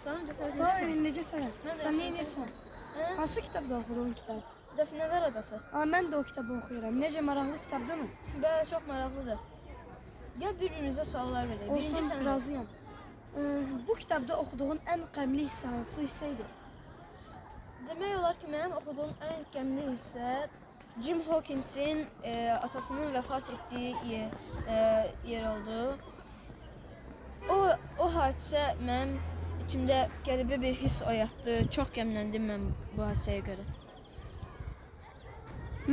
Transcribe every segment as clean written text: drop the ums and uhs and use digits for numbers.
Salam Cəsarət, Sağ ol, necəsən? necəsən? Mən də Sən nə yaxşıyam, edirsən? Hə? Hansı kitabda oxuduğun kitab? Dəfnələr Adası. Mən də o kitabı oxuyuram. Necə maraqlı kitabdırmı? Bəli, çox maraqlıdır. Gəl bir-birimizə suallar verək. Birinci Olsun, sən razıyam. Bu kitabda oxuduğun ən qəmli hissə hansı hissə idi? demək olar ki, mənim oxuduğum ən qəmli hissə Jim Hawkinsin atasının vəfat etdiyi yer oldu. O hadisə mənim içimdə qəribə bir hiss oyatdı. Çox qəmləndim mən bu hadisəyə görə.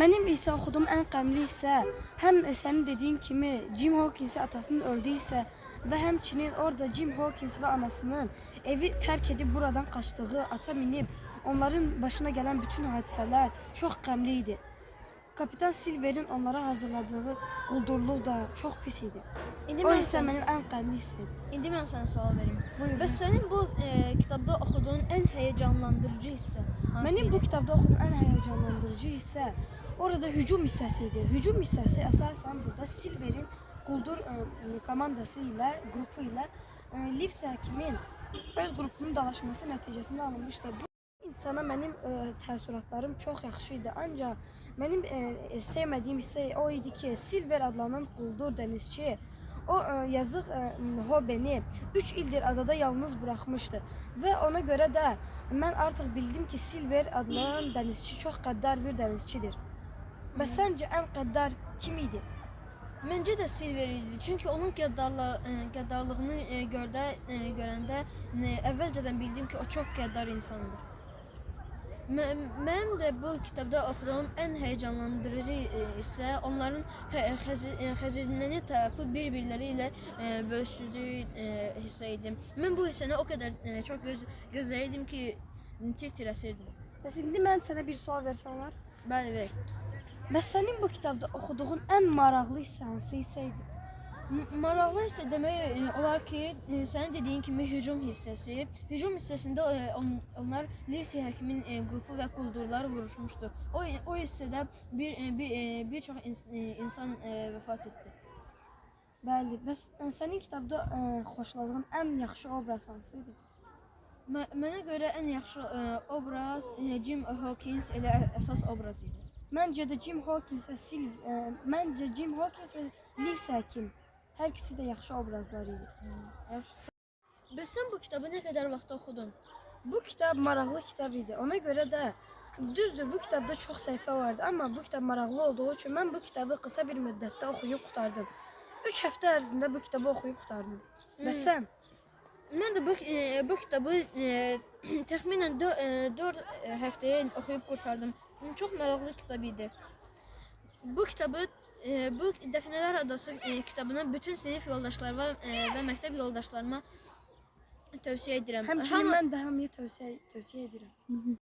Mənim isə oxuduğum ən qəmli hissə həm sənin dediyin kimi Jim Hawkinsin atasının öldüyü hissə və həmçinin orada Jim Hawkins və anasının evi tərk edib buradan qaçdığı, ata minib onların başına gələn bütün hadisələr çox qəmli idi. Kapitan Silver'in onlara hazırladığı quldurluq da çox pis idi. İndi O mən hissə sənə mənim ən qəmli hissə idi. İndi mən sənə sual verim. Buyur. Və sənin bu kitabda oxuduğun ən həyəcanlandırıcı hissə hansı Mənim bu idi? kitabda oxuduğum ən həyəcanlandırıcı hissə orada hücum hissəsi idi. Hücum hissəsi əsasən burada Silver'in quldur komandası ilə, qrupu ilə Livs həkimin öz qrupunun dalaşması nəticəsində alınmışdı. Bu insana mənim təəssüratlarım çox yaxşı idi. Ancaq mənim sevmədiyim hissə o idi ki, Silver adlanan quldur dənizçi o yazıq Hobeni 3 ildir adada yalnız buraxmışdı və ona görə də mən artıq bildim ki, Silver adlanan dənizçi çox qəddar bir dənizçidir. Və səncə ən qəddar kim idi? Məncə də Silver idi. Çünki onun qəddarlığını görəndə əvvəlcədən bildim ki, o çox qəddar insandır. Mənim də bu kitabda oxuduğum ən həyəcanlandırıcı hissə onların xəzinəni tapıb bir-birləri ilə bölüşdüyü hissə idi. Mən bu hissəni o qədər çox gözləyirdim ki, tir-tir əsirdim. Bəs indi mən sənə bir sual versəm olar? Bəli, ver. Bəs sənin bu kitabda oxuduğun ən maraqlı hissə hansı hissə idi? Maraqlı isə demək olar ki, sənin dediyin kimi hücum hissəsi. Hücum hissəsində onlar Livsi həkimin qrupu və quldurlar vuruşmuşdu. O hissədə bir çox insan vəfat etdi. Bəli, bəs sənin kitabda xoşladığın ən yaxşı obraz hansı idi? Mənə görə ən yaxşı obraz Jim Hawkins elə əsas obraz idi. Məncə də Jim Hawkins və Livs həkim hər ikisi də yaxşı obrazlar idi. Bəs sən bu kitabı nə qədər vaxtda oxudun? Bu kitab maraqlı kitab idi. Ona görə də düzdür, bu kitabda çox səhifə vardı, amma bu kitab maraqlı olduğu üçün mən bu kitabı qısa bir müddətdə oxuyub qurtardım. 3 həftə ərzində bu kitabı oxuyub qurtardım. Bəs sən? Mən də bu kitabı təxminən 4 həftəyə oxuyub qurtardım. Çox maraqlı kitab idi. Bu kitabı bu Dəfnələr Adası kitabını bütün sinif yoldaşlarıma və məktəb yoldaşlarıma tövsiyə edirəm. Həmçinin mən də hamıya tövsiyə edirəm.